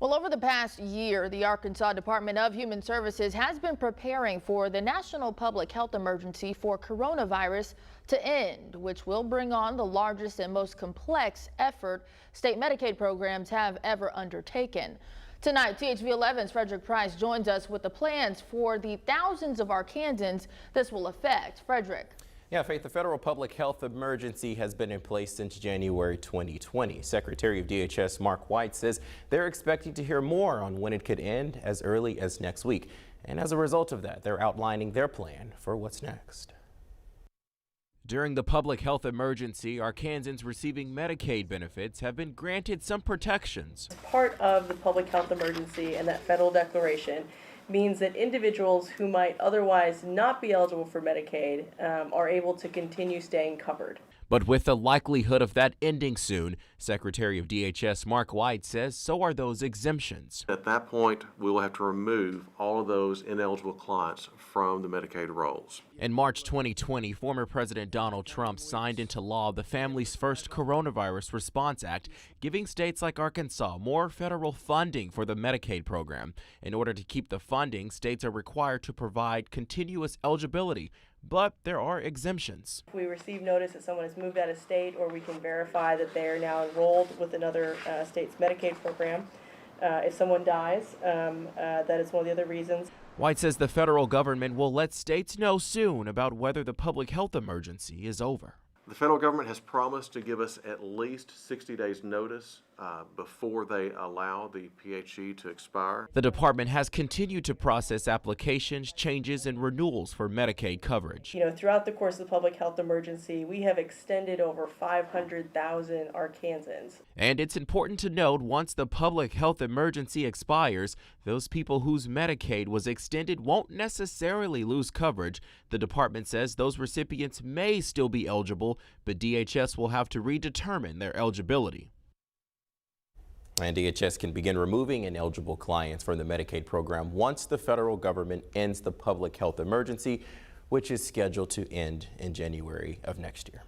Well, over the past year, the Arkansas Department of Human Services has been preparing for the national public health emergency for coronavirus to end, which will bring on the largest and most complex effort state Medicaid programs have ever undertaken. Tonight, THV 11's Frederick Price joins us with the plans for the thousands of Arkansans this will affect. Frederick. Yeah, Faith, the federal public health emergency has been in place since January 2020. Secretary of DHS Mark White says they're expecting to hear more on when it could end as early as next week. And as a result of that, they're outlining their plan for what's next. During the public health emergency, Arkansans receiving Medicaid benefits have been granted some protections. Part of the public health emergency and that federal declaration means that individuals who might otherwise not be eligible for Medicaid are able to continue staying covered. But with the likelihood of that ending soon, Secretary of DHS Mark White says so are those exemptions. At that point, we will have to remove all of those ineligible clients from the Medicaid rolls. In March 2020, former President Donald Trump signed into law the Families First Coronavirus Response Act, giving states like Arkansas more federal funding for the Medicaid program. In order to keep the funding, states are required to provide continuous eligibility. But there are exemptions. If we receive notice that someone has moved out of state, or we can verify that they are now enrolled with another state's Medicaid program, if someone dies, that is one of the other reasons. White says the federal government will let states know soon about whether the public health emergency is over. The federal government has promised to give us at least 60 days notice before they allow the PHE to expire. The department has continued to process applications, changes, and renewals for Medicaid coverage. Throughout the course of the public health emergency, we have extended over 500,000 Arkansans. And it's important to note, once the public health emergency expires, those people whose Medicaid was extended won't necessarily lose coverage. The department says those recipients may still be eligible, but DHS will have to redetermine their eligibility. And DHS can begin removing ineligible clients from the Medicaid program once the federal government ends the public health emergency, which is scheduled to end in January of next year.